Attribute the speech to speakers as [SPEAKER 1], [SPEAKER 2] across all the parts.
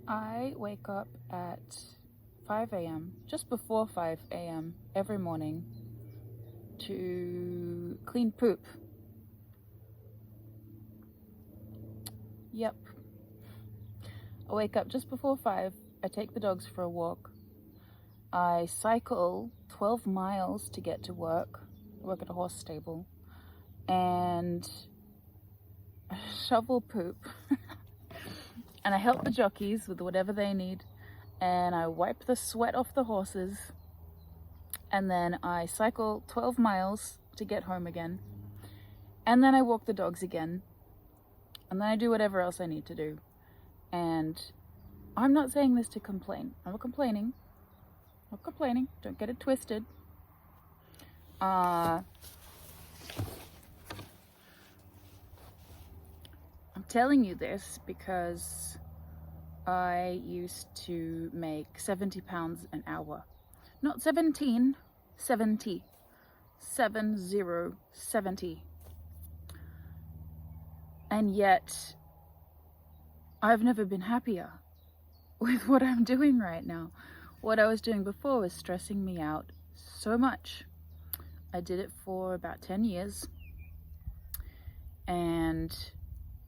[SPEAKER 1] I wake up at 5 a.m., just before 5 a.m. every morning to clean poop. Yep. I wake up just before 5. I take the dogs for a walk. I cycle 12 miles to get to work. I work at a horse stable. And I shovel poop. And I help the jockeys with whatever they need. And I wipe the sweat off the horses. And then I cycle 12 miles to get home again. And then I walk the dogs again. And then I do whatever else I need to do. And I'm not saying this to complain. I'm not complaining. I'm not complaining. Don't get it twisted. I'm telling you this because I used to make 70 pounds an hour. Not 17, 70. 70. And yet, I've never been happier with what I'm doing right now. What I was doing before was stressing me out so much. I did it for about 10 years. And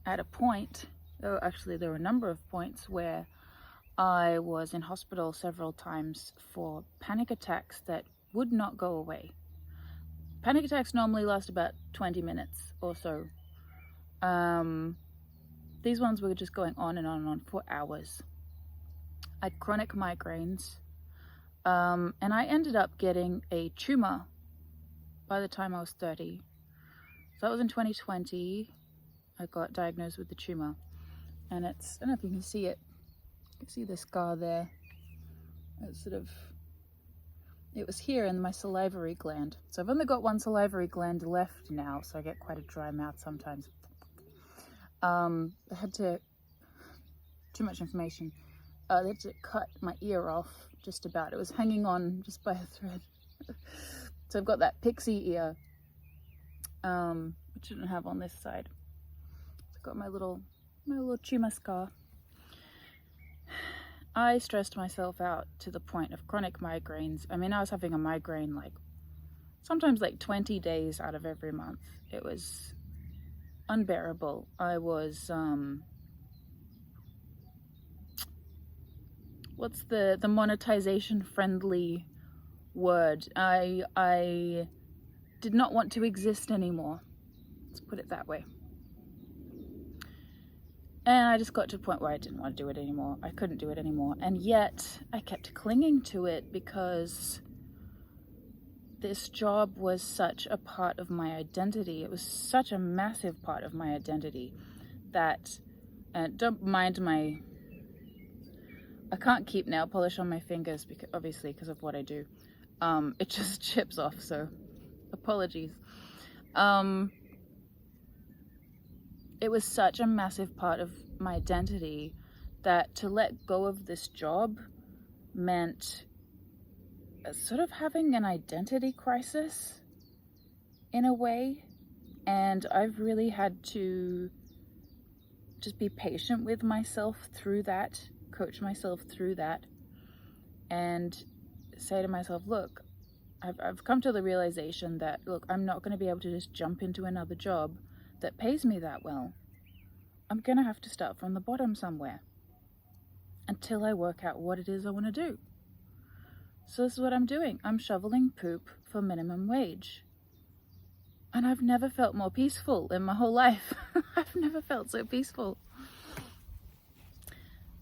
[SPEAKER 1] at a point, actually there were a number of points where I was in hospital several times for panic attacks that would not go away. Panic attacks normally last about 20 minutes or so. These ones were just going on and on and on for hours. I had chronic migraines, and I ended up getting a tumor by the time I was 30. So that was in 2020. I got diagnosed with the tumor, and I don't know if you can see it. You can see the scar there. It was here in my salivary gland. So I've only got one salivary gland left now, so I get quite a dry mouth sometimes. I had to, too much information. They had to cut my ear off just about. It was hanging on just by a thread. So I've got that pixie ear, which I don't have on this side. So I've got my little tumor scar. I stressed myself out to the point of chronic migraines. I mean, I was having a migraine sometimes 20 days out of every month. It was unbearable. I was, what's the monetization friendly word? I did not want to exist anymore. Let's put it that way. And I just got to a point where I didn't want to do it anymore. I couldn't do it anymore. And yet I kept clinging to it because this job was such a part of my identity. It was such a massive part of my identity that, don't mind I can't keep nail polish on my fingers because of what I do. It just chips off, so apologies. It was such a massive part of my identity that to let go of this job meant sort of having an identity crisis in a way. And I've really had to just be patient with myself through that, coach myself through that, and say to myself, look, I've come to the realization that, look, I'm not going to be able to just jump into another job that pays me that well. I'm going to have to start from the bottom somewhere until I work out what it is I want to do. So this is what I'm doing. I'm shoveling poop for minimum wage. And I've never felt more peaceful in my whole life. I've never felt so peaceful.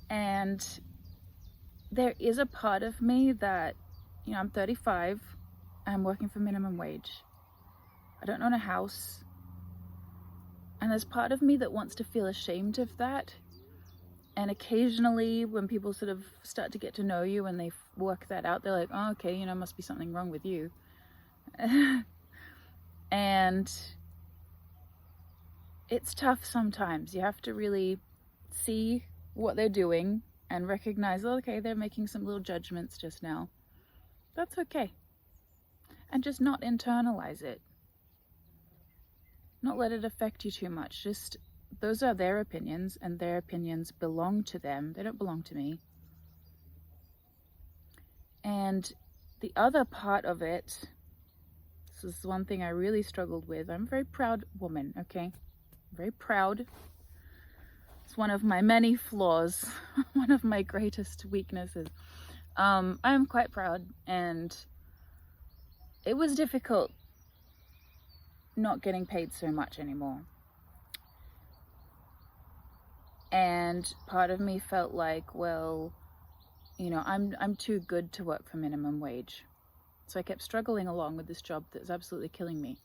[SPEAKER 1] And there is a part of me that, I'm 35, I'm working for minimum wage. I don't own a house. And there's part of me that wants to feel ashamed of that. And occasionally when people sort of start to get to know you and they work that out, they're like, oh, okay, must be something wrong with you. And it's tough sometimes. You have to really see what they're doing and recognize, okay, they're making some little judgments just now. That's okay. And just not internalize it. Not let it affect you too much. Just those are their opinions, and their opinions belong to them. They don't belong to me. And the other part of it, this is one thing I really struggled with. I'm a very proud woman, okay? Very proud. It's one of my many flaws, one of my greatest weaknesses. I am quite proud, and it was difficult not getting paid so much anymore. And part of me felt like, well, you know, I'm too good to work for minimum wage. So I kept struggling along with this job that's absolutely killing me,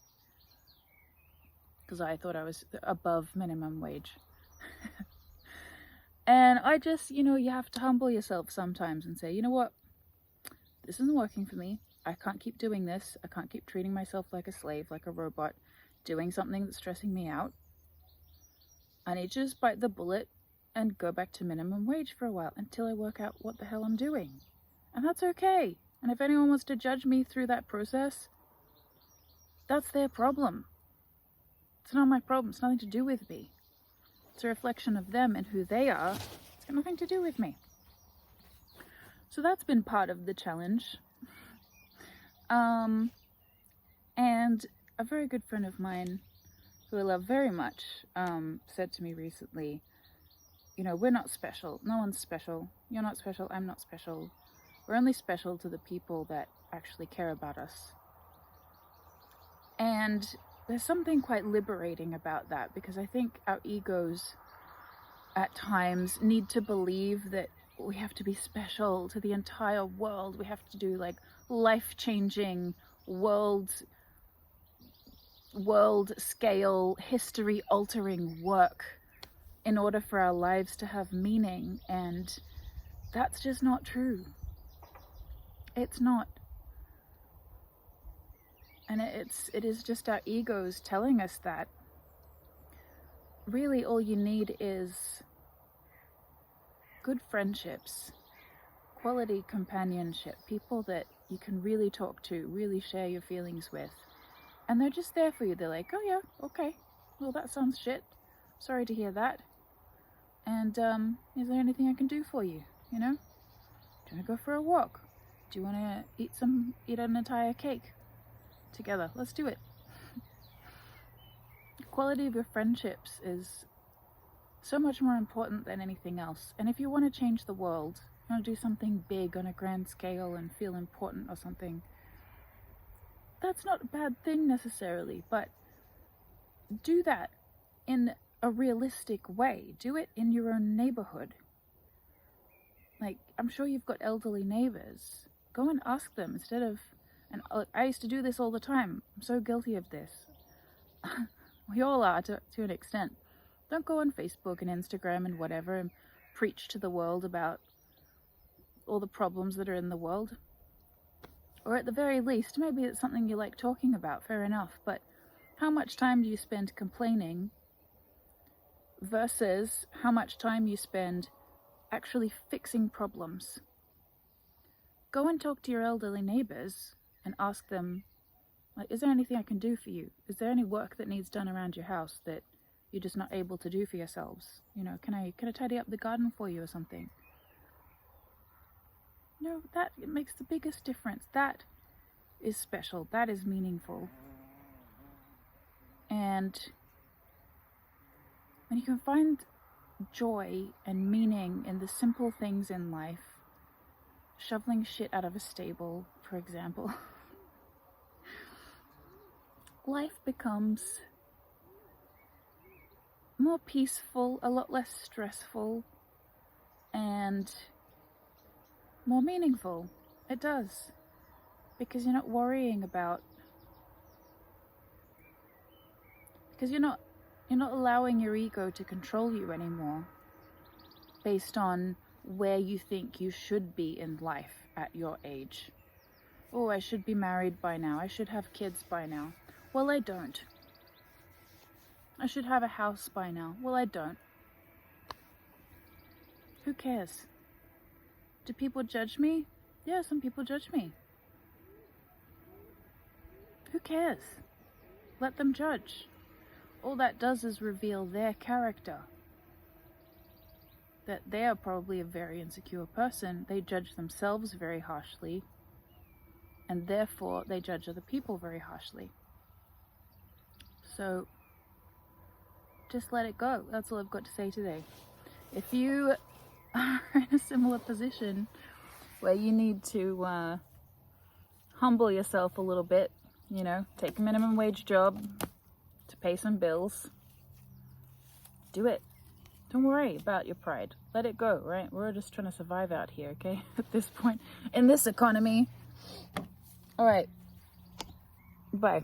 [SPEAKER 1] because I thought I was above minimum wage. And I just, you know, you have to humble yourself sometimes and say, you know what, this isn't working for me. I can't keep doing this. I can't keep treating myself like a slave, like a robot, doing something that's stressing me out. I need to just bite the bullet and go back to minimum wage for a while until I work out what the hell I'm doing. And that's okay. And if anyone wants to judge me through that process, that's their problem. It's not my problem. It's nothing to do with me. It's a reflection of them and who they are. It's got nothing to do with me. So that's been part of the challenge. And a very good friend of mine, who I love very much, said to me recently, you know, we're not special. No one's special. You're not special. I'm not special. We're only special to the people that actually care about us. And there's something quite liberating about that, because I think our egos at times need to believe that we have to be special to the entire world. We have to do like life-changing, world scale, history-altering work in order for our lives to have meaning. And that's just not true. It's not. And it is just our egos telling us that. Really, all you need is good friendships, quality companionship, people that you can really talk to, really share your feelings with. And they're just there for you. They're like, oh yeah, okay, well that sounds shit. Sorry to hear that. And is there anything I can do for you? You know? Do you want to go for a walk? Do you want to eat an entire cake together? Let's do it. The quality of your friendships is so much more important than anything else. And if you want to change the world, you want to do something big on a grand scale and feel important or something, that's not a bad thing necessarily, but do that in a realistic way. Do it in your own neighborhood. Like, I'm sure you've got elderly neighbors. Go and ask them instead of, and I used to do this all the time. I'm so guilty of this. We all are to an extent. Don't go on Facebook and Instagram and whatever and preach to the world about all the problems that are in the world. Or at the very least, maybe it's something you like talking about, fair enough, but how much time do you spend complaining versus how much time you spend actually fixing problems? Go and talk to your elderly neighbors and ask them, like, is there anything I can do for you? Is there any work that needs done around your house that you're just not able to do for yourselves? You know, can I tidy up the garden for you or something? No, that it makes the biggest difference. That is special. That is meaningful. And when you can find joy and meaning in the simple things in life, shoveling shit out of a stable, for example, life becomes more peaceful, a lot less stressful, and more meaningful. It does. Because you're not worrying about, because you're not allowing your ego to control you anymore based on where you think you should be in life at your age. Oh, I should be married by now. I should have kids by now. Well, I don't. I should have a house by now. Well, I don't. Who cares? Do people judge me? Yeah, some people judge me. Who cares? Let them judge. all that does is reveal their character. That they are probably a very insecure person. They judge themselves very harshly, and therefore they judge other people very harshly. So just let it go. That's all I've got to say today. If you are in a similar position where you need to humble yourself a little bit, you know, take a minimum wage job to pay some bills, do it. Don't worry about your pride. Let it go, right? We're just trying to survive out here, okay? At this point, in this economy. All right. Bye.